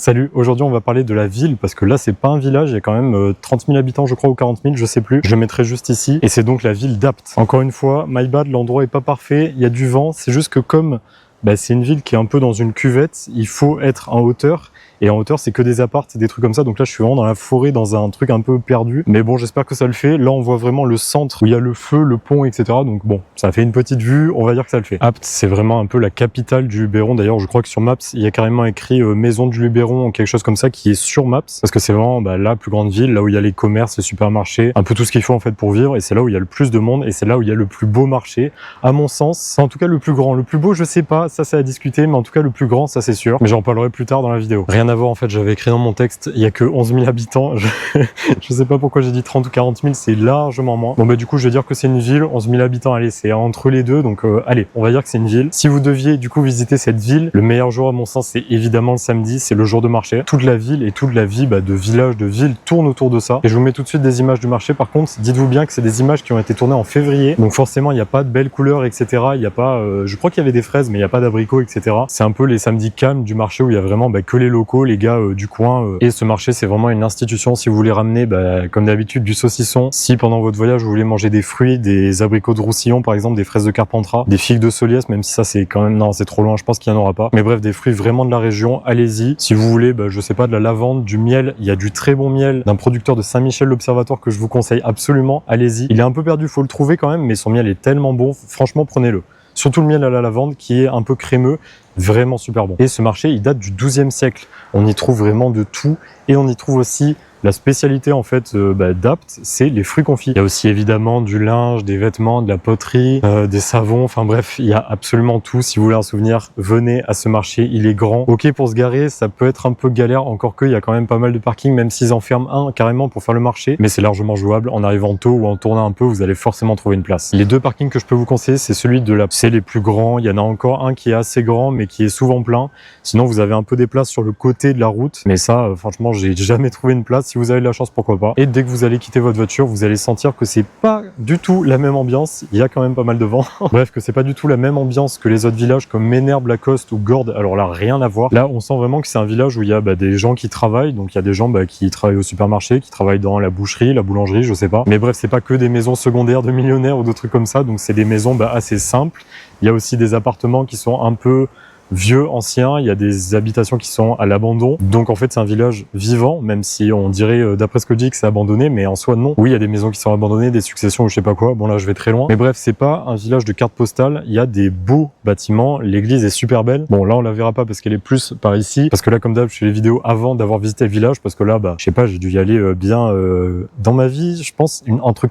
Salut, aujourd'hui on va parler de la ville parce que là c'est pas un village, il y a quand même 30 000 habitants je crois ou 40 000, je sais plus. Je le mettrai juste ici et c'est donc la ville d'Apt. Encore une fois, my bad, l'endroit est pas parfait, il y a du vent, c'est juste que comme c'est une ville qui est un peu dans une cuvette, il faut être en hauteur. Et en hauteur, c'est que des apparts, des trucs comme ça. Donc là, je suis vraiment dans la forêt, dans un truc un peu perdu. Mais bon, j'espère que ça le fait. Là, on voit vraiment le centre où il y a le feu, le pont, etc. Donc bon, ça fait une petite vue. On va dire que ça le fait. Apt, c'est vraiment un peu la capitale du Luberon. D'ailleurs, je crois que sur Maps, il y a carrément écrit Maison du Luberon ou quelque chose comme ça qui est sur Maps. Parce que c'est vraiment la plus grande ville, là où il y a les commerces, les supermarchés, un peu tout ce qu'il faut en fait pour vivre. Et c'est là où il y a le plus de monde. Et c'est là où il y a le plus beau marché. À mon sens, en tout cas le plus grand. Le plus beau, je sais pas, ça c'est à discuter. Mais en tout cas, le plus grand, ça c'est sûr. Mais j'en parlerai plus tard dans la vidéo. Rien à voir en fait, j'avais écrit dans mon texte, il y a que 11 000 habitants. Je sais pas pourquoi j'ai dit 30 ou 40 000, c'est largement moins. Bon du coup, je vais dire que c'est une ville, 11 000 habitants, allez, c'est entre les deux, donc allez, on va dire que c'est une ville. Si vous deviez du coup visiter cette ville, le meilleur jour à mon sens, c'est évidemment le samedi, c'est le jour de marché. Toute la ville et toute la vie de village, de ville tourne autour de ça. Et je vous mets tout de suite des images du marché. Par contre, dites-vous bien que c'est des images qui ont été tournées en février, donc forcément, il n'y a pas de belles couleurs, etc. Il n'y a pas, je crois qu'il y avait des fraises, mais il n'y a pas d'abricots, etc. C'est un peu les samedis calmes du marché où il y a vraiment que les locaux, les gars du coin. Et ce marché, c'est vraiment une institution. Si vous voulez ramener, comme d'habitude, du saucisson, si pendant votre voyage, vous voulez manger des fruits, des abricots de Roussillon, par exemple, des fraises de Carpentras, des figues de Soliès, même si ça, c'est quand même, non, c'est trop loin, je pense qu'il n'y en aura pas. Mais bref, des fruits vraiment de la région, allez-y. Si vous voulez, je sais pas, de la lavande, du miel, il y a du très bon miel d'un producteur de Saint-Michel l'Observatoire que je vous conseille absolument, allez-y. Il est un peu perdu, faut le trouver quand même, mais son miel est tellement bon, franchement, prenez-le. Surtout le miel à la lavande qui est un peu crémeux, vraiment super bon. Et ce marché, il date du XIIe siècle. On y trouve vraiment de tout et on y trouve aussi la spécialité en fait d'Apt, c'est les fruits confits. Il y a aussi évidemment du linge, des vêtements, de la poterie, des savons, enfin bref, il y a absolument tout. Si vous voulez un souvenir, venez à ce marché, il est grand. Ok, pour se garer, ça peut être un peu galère, encore qu'il y a quand même pas mal de parkings, même s'ils en ferment un carrément pour faire le marché, mais c'est largement jouable. En arrivant tôt ou en tournant un peu, vous allez forcément trouver une place. Les deux parkings que je peux vous conseiller, c'est celui de c'est les plus grands. Il y en a encore un qui est assez grand, mais qui est souvent plein. Sinon, vous avez un peu des places sur le côté de la route, mais ça, franchement, j'ai jamais trouvé une place. Si vous avez de la chance, pourquoi pas. Et dès que vous allez quitter votre voiture, vous allez sentir que c'est pas du tout la même ambiance. Il y a quand même pas mal de vent. Bref, que c'est pas du tout la même ambiance que les autres villages comme Ménères, Lacoste ou Gordes. Alors là, rien à voir. Là, on sent vraiment que c'est un village où il y a des gens qui travaillent. Donc il y a des gens qui travaillent au supermarché, qui travaillent dans la boucherie, la boulangerie, je sais pas. Mais bref, c'est pas que des maisons secondaires de millionnaires ou d'autres trucs comme ça. Donc c'est des maisons assez simples. Il y a aussi des appartements qui sont un peu vieux, anciens, il y a des habitations qui sont à l'abandon. Donc en fait, c'est un village vivant, même si on dirait, d'après ce que je dis, que c'est abandonné, mais en soi, non. Oui, il y a des maisons qui sont abandonnées, des successions ou je sais pas quoi. Bon, là, je vais très loin. Mais bref, c'est pas un village de carte postale. Il y a des beaux bâtiments. L'église est super belle. Bon, là, on la verra pas parce qu'elle est plus par ici. Parce que là, comme d'hab, je fais les vidéos avant d'avoir visité le village. Parce que là, je sais pas, j'ai dû y aller bien dans ma vie, je pense, entre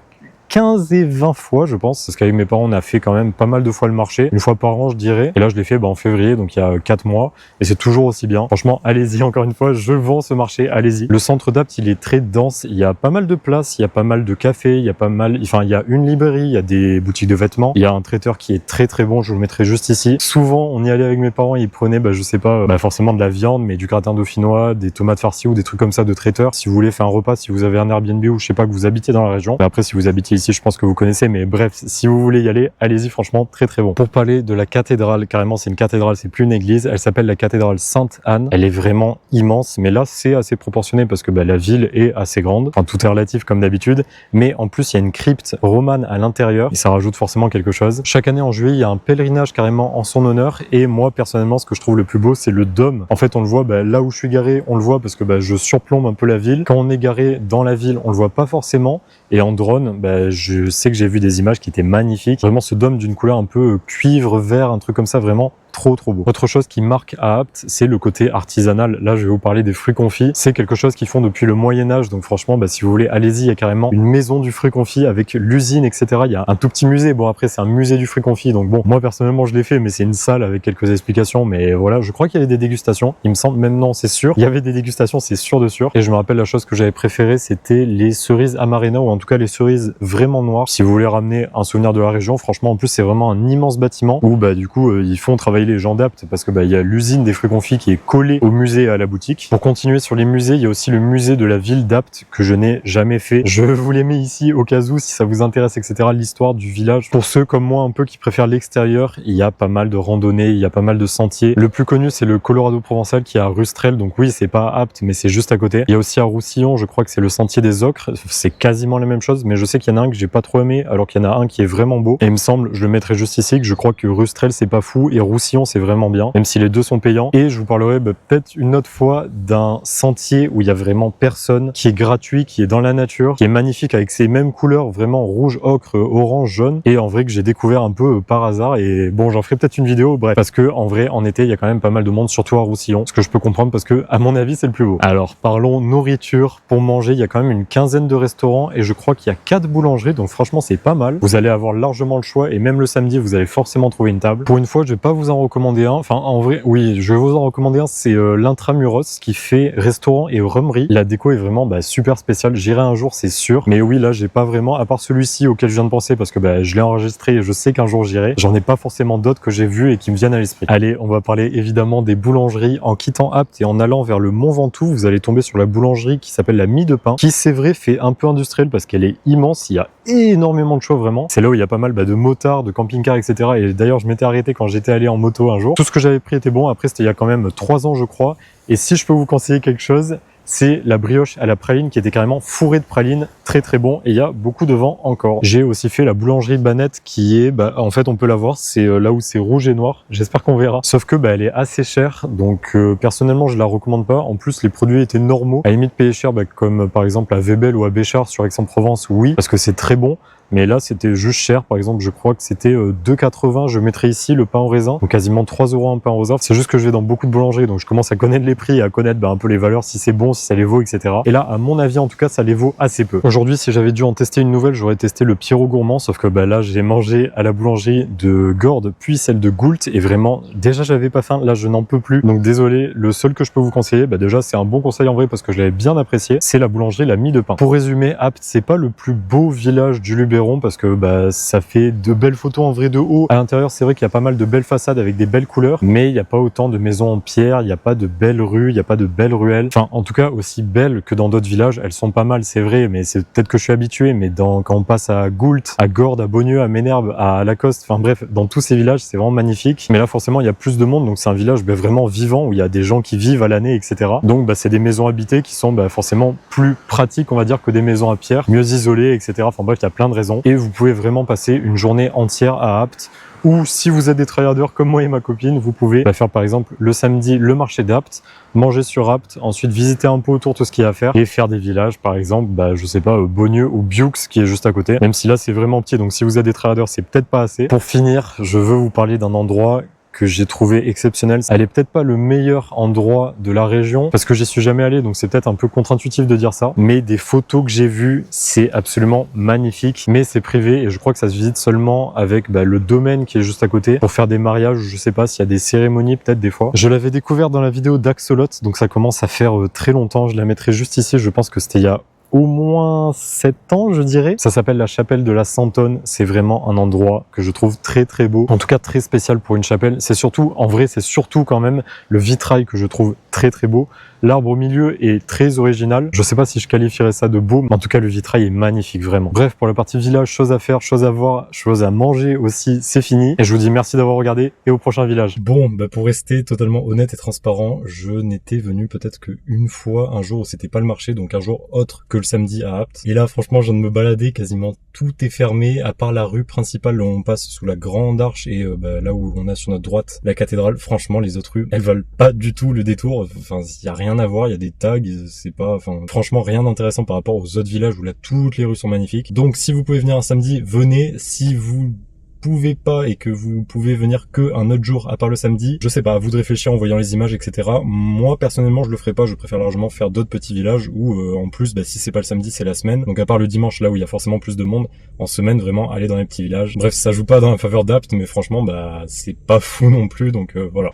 15 et 20 fois, je pense, parce qu'avec mes parents, on a fait quand même pas mal de fois le marché, une fois par an, je dirais. Et là, je l'ai fait en février, donc il y a 4 mois, et c'est toujours aussi bien. Franchement, allez-y, encore une fois, je vends ce marché, allez-y. Le centre d'Apt, il est très dense, il y a pas mal de places, il y a pas mal de cafés, il y a une librairie, il y a des boutiques de vêtements, il y a un traiteur qui est très très bon, je vous le mettrai juste ici. Souvent, on y allait avec mes parents, ils prenaient, je sais pas, forcément de la viande, mais du gratin dauphinois, des tomates farcies ou des trucs comme ça de traiteur. Si vous voulez faire un repas, si vous avez un Airbnb ou je sais pas, que vous habitez dans la région. Mais après, si vous habitez ici, je pense que vous connaissez, mais bref, si vous voulez y aller, allez-y, franchement, très très bon. Pour parler de la cathédrale, carrément, c'est une cathédrale, c'est plus une église, elle s'appelle la cathédrale Sainte-Anne, elle est vraiment immense, mais là, c'est assez proportionné parce que la ville est assez grande, enfin, tout est relatif comme d'habitude, mais en plus, il y a une crypte romane à l'intérieur, et ça rajoute forcément quelque chose. Chaque année, en juillet, il y a un pèlerinage carrément en son honneur, et moi, personnellement, ce que je trouve le plus beau, c'est le dôme. En fait, on le voit, là où je suis garé, on le voit parce que je surplombe un peu la ville. Quand on est garé dans la ville, on le voit pas forcément, et en drone, je sais que j'ai vu des images qui étaient magnifiques. Vraiment ce dôme d'une couleur un peu cuivre, vert, un truc comme ça, vraiment trop beau. Autre chose qui marque à Apt, c'est le côté artisanal. Là, je vais vous parler des fruits confits. C'est quelque chose qu'ils font depuis le Moyen-Âge. Donc franchement, si vous voulez, allez-y. Il y a carrément une maison du fruit confit avec l'usine, etc. Il y a un tout petit musée. Bon, après, c'est un musée du fruit confit. Donc bon, moi, personnellement, je l'ai fait, mais c'est une salle avec quelques explications. Mais voilà, je crois qu'il y avait des dégustations. Il me semble, même non, c'est sûr. Il y avait des dégustations, c'est sûr de sûr. Et je me rappelle la chose que j'avais préférée, c'était les cerises Amarena, ou en tout cas les cerises vraiment noires. Si vous voulez ramener un souvenir de la région, franchement, en plus, c'est vraiment un immense bâtiment où, du coup, ils font travailler travailler les gens d'Apt parce que il y a l'usine des fruits confits qui est collée au musée et à la boutique. Pour continuer sur les musées, il y a aussi le musée de la ville d'Apt que je n'ai jamais fait. Je vous les mets ici au cas où si ça vous intéresse, etc. L'histoire du village. Pour ceux comme moi un peu qui préfèrent l'extérieur, il y a pas mal de randonnées, il y a pas mal de sentiers. Le plus connu c'est le Colorado provençal qui est à Rustrel, donc oui c'est pas à Apt mais c'est juste à côté. Il y a aussi à Roussillon, je crois que c'est le sentier des Ocres, c'est quasiment la même chose, mais je sais qu'il y en a un que j'ai pas trop aimé alors qu'il y en a un qui est vraiment beau. Et il me semble, je le mettrai juste ici, que je crois que Rustrel c'est pas fou et Roussillon c'est vraiment bien, même si les deux sont payants. Et je vous parlerai peut-être une autre fois d'un sentier où il y a vraiment personne, qui est gratuit, qui est dans la nature, qui est magnifique avec ses mêmes couleurs, vraiment rouge, ocre, orange, jaune, et en vrai que j'ai découvert un peu par hasard. Et bon, j'en ferai peut-être une vidéo, bref, parce que en vrai en été il y a quand même pas mal de monde, surtout à Roussillon, ce que je peux comprendre parce que à mon avis c'est le plus beau. Alors parlons nourriture. Pour manger, il y a quand même une quinzaine de restaurants et je crois qu'il y a 4 boulangeries, donc franchement c'est pas mal. Vous allez avoir largement le choix et même le samedi vous allez forcément trouver une table. Pour une fois je vais pas vous en recommander un, enfin en vrai oui je vais vous en recommander un, c'est l'Intramuros qui fait restaurant et rhumerie. La déco est vraiment super spéciale, j'irai un jour c'est sûr, mais oui là j'ai pas vraiment, à part celui-ci auquel je viens de penser parce que je l'ai enregistré et je sais qu'un jour j'irai, j'en ai pas forcément d'autres que j'ai vus et qui me viennent à l'esprit. Allez, on va parler évidemment des boulangeries. En quittant Apt et en allant vers le Mont Ventoux, vous allez tomber sur la boulangerie qui s'appelle la Mie de Pain, qui c'est vrai fait un peu industriel parce qu'elle est immense, il y a énormément de choix vraiment. C'est là où il y a pas mal de motards, de camping-cars, etc. Et d'ailleurs je m'étais arrêté quand j'étais allé en moto un jour. Tout ce que j'avais pris était bon, après c'était il y a quand même 3 ans je crois. Et si je peux vous conseiller quelque chose, c'est la brioche à la praline qui était carrément fourrée de praline, très très bon, et il y a beaucoup de vent encore. J'ai aussi fait la boulangerie de Banette qui est, en fait on peut la voir, c'est là où c'est rouge et noir, j'espère qu'on verra. Sauf que elle est assez chère, donc personnellement je la recommande pas. En plus les produits étaient normaux, à la limite payés cher, comme par exemple à Webel ou à Béchard sur Aix-en-Provence, oui, parce que c'est très bon. Mais là, c'était juste cher. Par exemple, je crois que c'était 2,80. Je mettrais ici le pain au raisin. Donc quasiment 3 € un pain au raisin. C'est juste que je vais dans beaucoup de boulangeries. Donc je commence à connaître les prix et à connaître un peu les valeurs, si c'est bon, si ça les vaut, etc. Et là, à mon avis, en tout cas, ça les vaut assez peu. Aujourd'hui, si j'avais dû en tester une nouvelle, j'aurais testé le Pierrot Gourmand. Sauf que là, j'ai mangé à la boulangerie de Gordes, puis celle de Goult. Et vraiment, déjà, j'avais pas faim. Là, je n'en peux plus. Donc désolé. Le seul que je peux vous conseiller, déjà, c'est un bon conseil en vrai parce que je l'avais bien apprécié. C'est la boulangerie La Mie de Pain. Pour résumer, Apt, c'est pas le plus beau village du Luberon parce que ça fait de belles photos en vrai de haut. À l'intérieur, c'est vrai qu'il y a pas mal de belles façades avec des belles couleurs, mais il n'y a pas autant de maisons en pierre, il n'y a pas de belles rues, il n'y a pas de belles ruelles. Enfin, en tout cas, aussi belles que dans d'autres villages. Elles sont pas mal, c'est vrai, mais c'est peut-être que je suis habitué, mais quand on passe à Goult, à Gordes, à Beaunieu, à Ménherbe, à Lacoste, enfin bref, dans tous ces villages, c'est vraiment magnifique. Mais là, forcément, il y a plus de monde, donc c'est un village vraiment vivant, où il y a des gens qui vivent à l'année, etc. Donc, c'est des maisons habitées qui sont forcément plus pratiques, on va dire, que des maisons à pierre, mieux isolées, etc. Enfin bref, il y a plein de raisons. Et vous pouvez vraiment passer une journée entière à Apt, ou si vous êtes des tryharders comme moi et ma copine, vous pouvez faire par exemple le samedi le marché d'Apt, manger sur Apt, ensuite visiter un peu autour tout ce qu'il y a à faire et faire des villages, par exemple je sais pas, Beaunieu ou Bioux qui est juste à côté, même si là c'est vraiment petit, donc si vous êtes des tryharders c'est peut-être pas assez. Pour finir, je veux vous parler d'un endroit que j'ai trouvé exceptionnel. Elle est peut-être pas le meilleur endroit de la région parce que j'y suis jamais allé, donc c'est peut-être un peu contre-intuitif de dire ça, mais des photos que j'ai vues, c'est absolument magnifique, mais c'est privé et je crois que ça se visite seulement avec le domaine qui est juste à côté pour faire des mariages, je sais pas s'il y a des cérémonies peut-être des fois. Je l'avais découvert dans la vidéo d'Axolot, donc ça commence à faire très longtemps. Je la mettrai juste ici, je pense que c'était il y a au moins 7 ans, je dirais. Ça s'appelle la chapelle de la Santonne. C'est vraiment un endroit que je trouve très très beau. En tout cas, très spécial pour une chapelle. C'est surtout, en vrai, c'est surtout quand même le vitrail que je trouve très très beau. L'arbre au milieu est très original. Je sais pas si je qualifierais ça de beau, mais en tout cas, le vitrail est magnifique, vraiment. Bref, pour la partie village, choses à faire, choses à voir, choses à manger aussi, c'est fini. Et je vous dis merci d'avoir regardé et au prochain village. Bon, pour rester totalement honnête et transparent, je n'étais venu peut-être qu'une fois, un jour où c'était pas le marché, donc un jour autre que le samedi à Apt. Et là, franchement, je viens de me balader, quasiment tout est fermé, à part la rue principale où on passe sous la grande arche et là où on a sur notre droite la cathédrale. Franchement, les autres rues, elles valent pas du tout le détour. Enfin, il y a rien à voir, il y a des tags, c'est pas, franchement rien d'intéressant par rapport aux autres villages où là toutes les rues sont magnifiques. Donc si vous pouvez venir un samedi, venez. Si vous pouvez pas et que vous pouvez venir que un autre jour à part le samedi, je sais pas, à vous de réfléchir en voyant les images, etc. Moi personnellement je le ferai pas, je préfère largement faire d'autres petits villages où en plus si c'est pas le samedi c'est la semaine, donc à part le dimanche là où il y a forcément plus de monde, en semaine vraiment aller dans les petits villages. Bref, ça joue pas dans la faveur d'Apt, mais franchement c'est pas fou non plus, donc voilà.